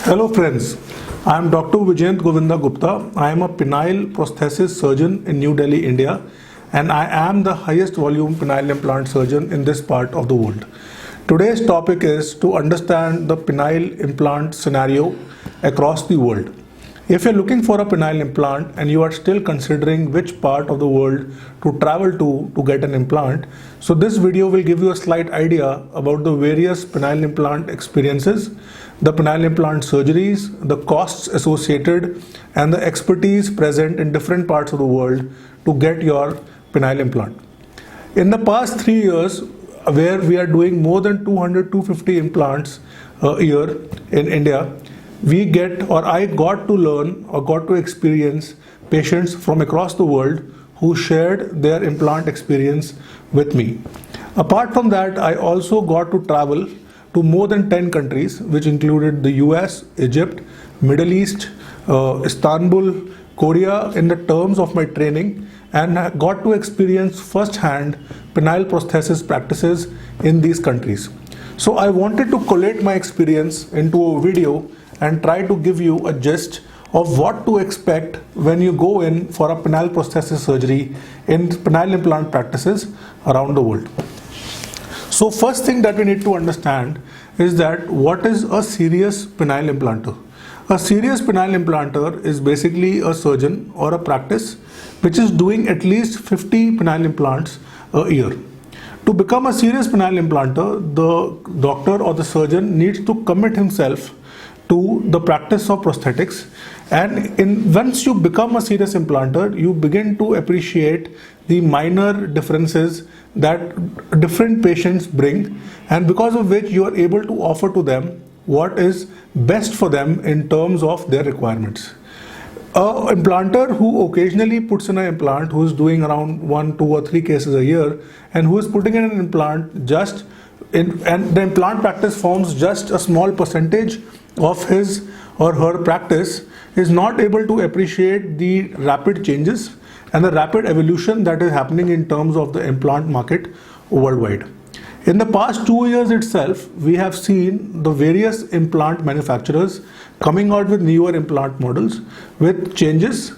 Hello friends, I am Dr. Vijayant Govinda Gupta. I am a penile prosthesis surgeon in New Delhi, India, and I am the highest volume penile implant surgeon in this part of the world. Today's topic is to understand the penile implant scenario across the world. If you're looking for a penile implant and you are still considering which part of the world to travel to get an implant, so this video will give you a slight idea about the various penile implant experiences, the penile implant surgeries, the costs associated, and the expertise present in different parts of the world to get your penile implant. In the past 3 years, where we are doing more than 200-250 implants a year in India, I got to learn or got to experience patients from across the world who shared their implant experience with me. Apart from that, I also got to travel to more than 10 countries, which included the US, Egypt, Middle East, Istanbul, Korea in the terms of my training, and got to experience firsthand penile prosthesis practices in these countries. So I wanted to collate my experience into a video and try to give you a gist of what to expect when you go in for a penile prosthesis surgery in penile implant practices around the world. So first thing that we need to understand is that what is a serious penile implanter? A serious penile implanter is basically a surgeon or a practice which is doing at least 50 penile implants a year. To become a serious penile implanter, the doctor or the surgeon needs to commit himself to the practice of prosthetics, and once you become a serious implanter, you begin to appreciate the minor differences that different patients bring, and because of which you are able to offer to them what is best for them in terms of their requirements. An implanter who occasionally puts in an implant, who is doing around 1, 2 or 3 cases a year, and who is putting in an implant and the implant practice forms just a small percentage of his or her practice, is not able to appreciate the rapid changes and the rapid evolution that is happening in terms of the implant market worldwide. In the past 2 years itself, we have seen the various implant manufacturers coming out with newer implant models with changes,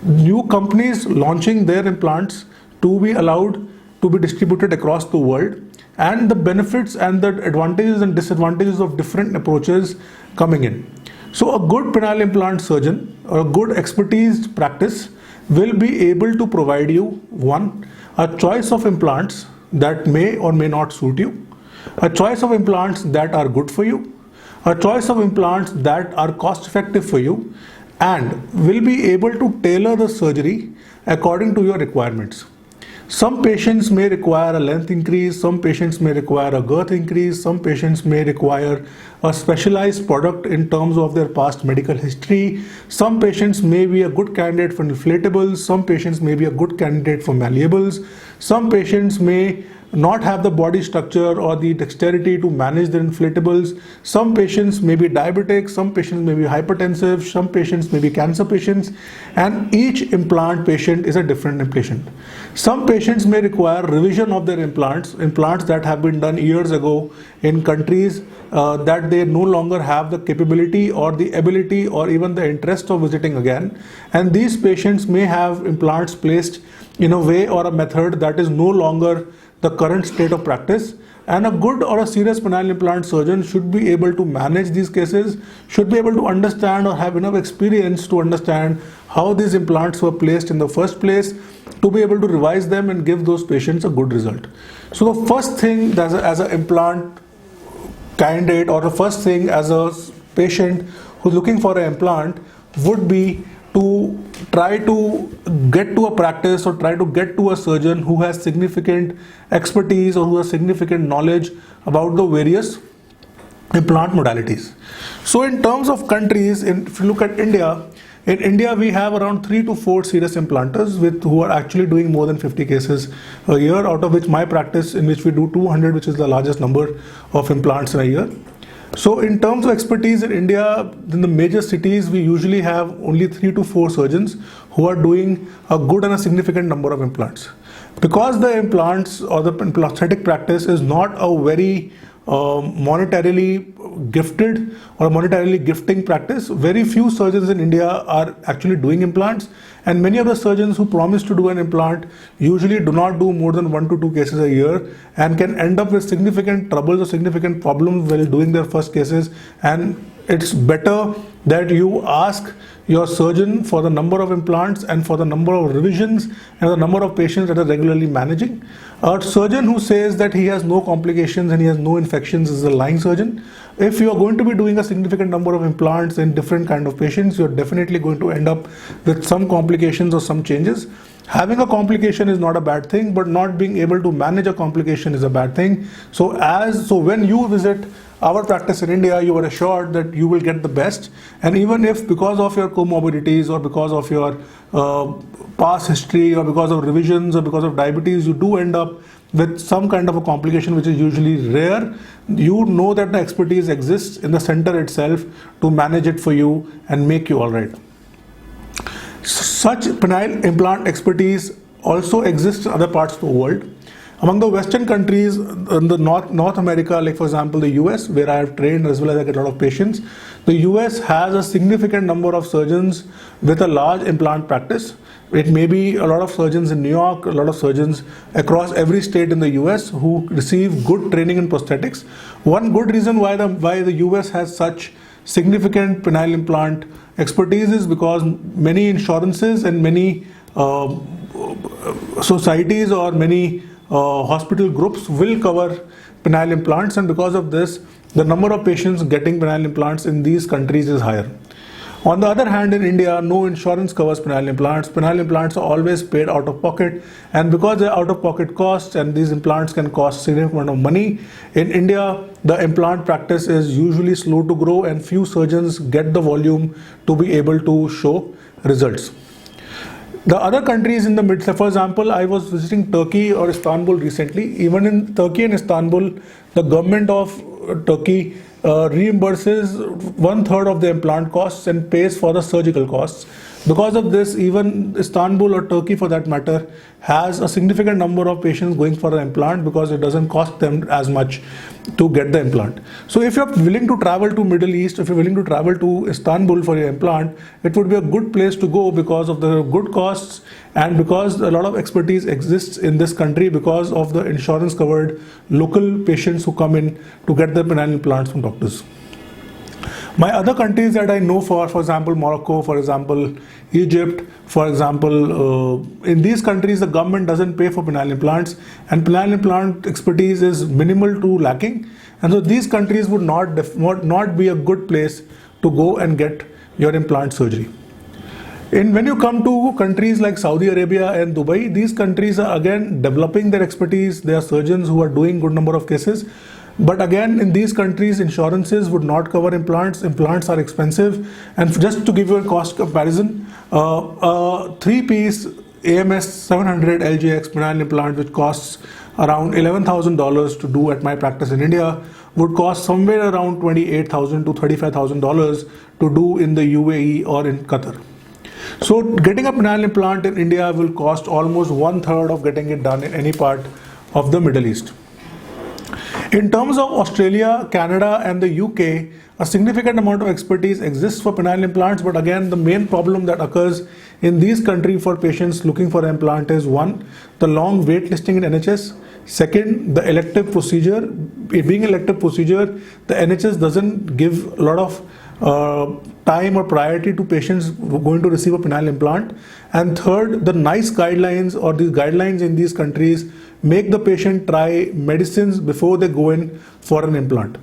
new companies launching their implants to be allowed to be distributed across the world, and the benefits and the advantages and disadvantages of different approaches coming in. So a good penile implant surgeon or a good expertise practice will be able to provide you, one, a choice of implants that may or may not suit you, a choice of implants that are good for you, a choice of implants that are cost effective for you, and will be able to tailor the surgery according to your requirements. Some patients may require a length increase, some patients may require a girth increase, some patients may require a specialized product in terms of their past medical history, some patients may be a good candidate for inflatables, some patients may be a good candidate for malleables, some patients may not have the body structure or the dexterity to manage their inflatables, some patients may be diabetic, some patients may be hypertensive, some patients may be cancer patients, and each implant patient is a different patient. Some patients may require revision of their implants that have been done years ago in countries that they no longer have the capability or the ability or even the interest of visiting again, and these patients may have implants placed in a way or a method that is no longer the current state of practice, and a good or a serious penile implant surgeon should be able to manage these cases, should be able to understand or have enough experience to understand how these implants were placed in the first place, to be able to revise them and give those patients a good result. So the first thing as an implant candidate, or the first thing as a patient who's looking for an implant, would be to try to get to a practice or try to get to a surgeon who has significant expertise or who has significant knowledge about the various implant modalities. So in terms of countries, if you look at India, in India we have around 3 to 4 serious implanters who are actually doing more than 50 cases a year, out of which my practice, in which we do 200, which is the largest number of implants in a year. So in terms of expertise in India, in the major cities, we usually have only 3 to 4 surgeons who are doing a good and a significant number of implants. Because the implants or the prosthetic practice is not a very monetarily gifted or monetarily gifting practice. Very few surgeons in India are actually doing implants, and many of the surgeons who promise to do an implant usually do not do more than 1 to 2 cases a year and can end up with significant troubles or significant problems while doing their first cases. And it's better that you ask your surgeon for the number of implants and for the number of revisions and the number of patients that are regularly managing. A surgeon who says that he has no complications and he has no infections is a lying surgeon. If you are going to be doing a significant number of implants in different kind of patients, you're definitely going to end up with some complications or some changes. Having a complication is not a bad thing, but not being able to manage a complication is a bad thing. So when you visit our practice in India, you are assured that you will get the best. And even if because of your comorbidities or because of your past history or because of revisions or because of diabetes, you do end up with some kind of a complication which is usually rare, you know that the expertise exists in the center itself to manage it for you and make you all right. Such penile implant expertise also exists in other parts of the world. Among the Western countries in the North America, like for example the US, where I have trained as well as I get a lot of patients, the US has a significant number of surgeons with a large implant practice. It may be a lot of surgeons in New York, a lot of surgeons across every state in the US who receive good training in prosthetics. One good reason why the US has such significant penile implant expertise is because many insurances and many societies or many hospital groups will cover penile implants, and because of this, the number of patients getting penile implants in these countries is higher. On the other hand, in India, no insurance covers penile implants. Penile implants are always paid out of pocket, and because they're out of pocket costs and these implants can cost significant amount of money, in India, the implant practice is usually slow to grow and few surgeons get the volume to be able to show results. The other countries in the mid, for example, I was visiting Turkey or Istanbul recently. Even in Turkey and Istanbul, the government of Turkey reimburses 1/3 of the implant costs and pays for the surgical costs. Because of this, even Istanbul or Turkey for that matter has a significant number of patients going for an implant because it doesn't cost them as much to get the implant. So if you're willing to travel to Middle East, if you're willing to travel to Istanbul for your implant, it would be a good place to go because of the good costs and because a lot of expertise exists in this country because of the insurance covered local patients who come in to get their penile implants from doctors. My other countries that I know for example, Morocco, for example, Egypt, for example, in these countries, the government doesn't pay for penile implants and penile implant expertise is minimal to lacking. And so these countries would not be a good place to go and get your implant surgery. When you come to countries like Saudi Arabia and Dubai, these countries are again developing their expertise. There are surgeons who are doing good number of cases. But again, in these countries, insurances would not cover implants. Implants are expensive. And just to give you a cost comparison, a 3-piece AMS 700 LGX penile implant, which costs around $11,000 to do at my practice in India, would cost somewhere around $28,000 to $35,000 to do in the UAE or in Qatar. So getting a penile implant in India will cost almost 1/3 of getting it done in any part of the Middle East. In terms of Australia, Canada and the UK, a significant amount of expertise exists for penile implants, but again the main problem that occurs in these countries for patients looking for an implant is one, the long wait listing in NHS. Second, the elective procedure. It being an elective procedure, the NHS doesn't give a lot of time or priority to patients who are going to receive a penile implant. And third, the NICE guidelines or these guidelines in these countries make the patient try medicines before they go in for an implant.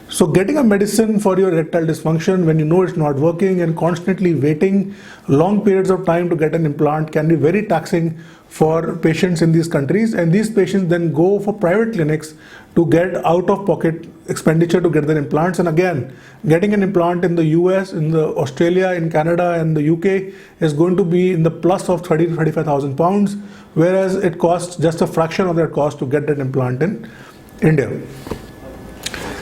So getting a medicine for your erectile dysfunction when you know it's not working and constantly waiting long periods of time to get an implant can be very taxing for patients in these countries, and these patients then go for private clinics to get out-of-pocket expenditure to get their implants. And again, getting an implant in the US, in the Australia, in Canada and the UK is going to be in the plus of 30 to 35,000 pounds, whereas it costs just a fraction of that cost to get that implant in India.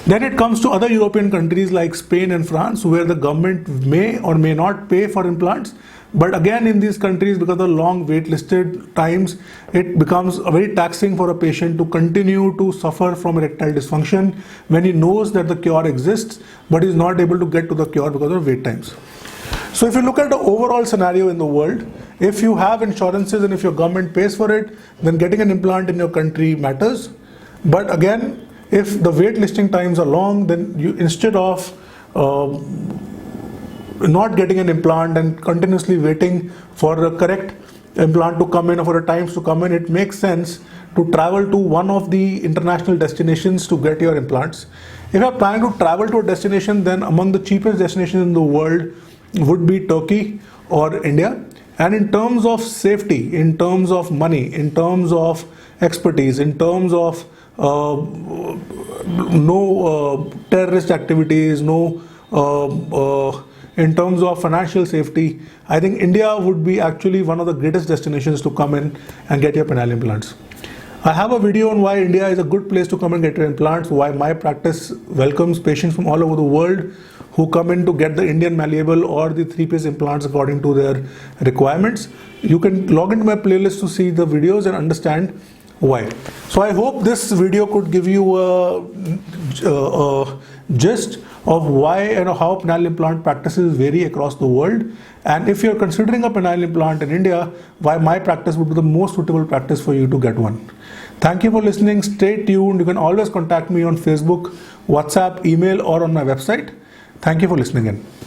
Then it comes to other European countries like Spain and France, where the government may or may not pay for implants. But again, in these countries, because of the long wait-listed times, it becomes very taxing for a patient to continue to suffer from erectile dysfunction when he knows that the cure exists, but is not able to get to the cure because of wait times. So if you look at the overall scenario in the world, if you have insurances and if your government pays for it, then getting an implant in your country matters. But again, if the wait listing times are long, then you, instead of not getting an implant and continuously waiting for the correct implant to come in or for the times to come in, it makes sense to travel to one of the international destinations to get your implants. If you are planning to travel to a destination, then among the cheapest destinations in the world would be Turkey or India. And in terms of safety, in terms of money, in terms of expertise, in terms of no terrorist activities, in terms of financial safety, I think India would be actually one of the greatest destinations to come in and get your penile implants. I have a video on why India is a good place to come and get your implants, why my practice welcomes patients from all over the world who come in to get the Indian malleable or the 3-piece implants according to their requirements. You can log into my playlist to see the videos and understand why. So I hope this video could give you a gist of why and how penile implant practices vary across the world, and if you're considering a penile implant in India, why my practice would be the most suitable practice for you to get one. Thank you for listening. Stay tuned. You can always contact me on Facebook, WhatsApp, email, or on my website. Thank you for listening in.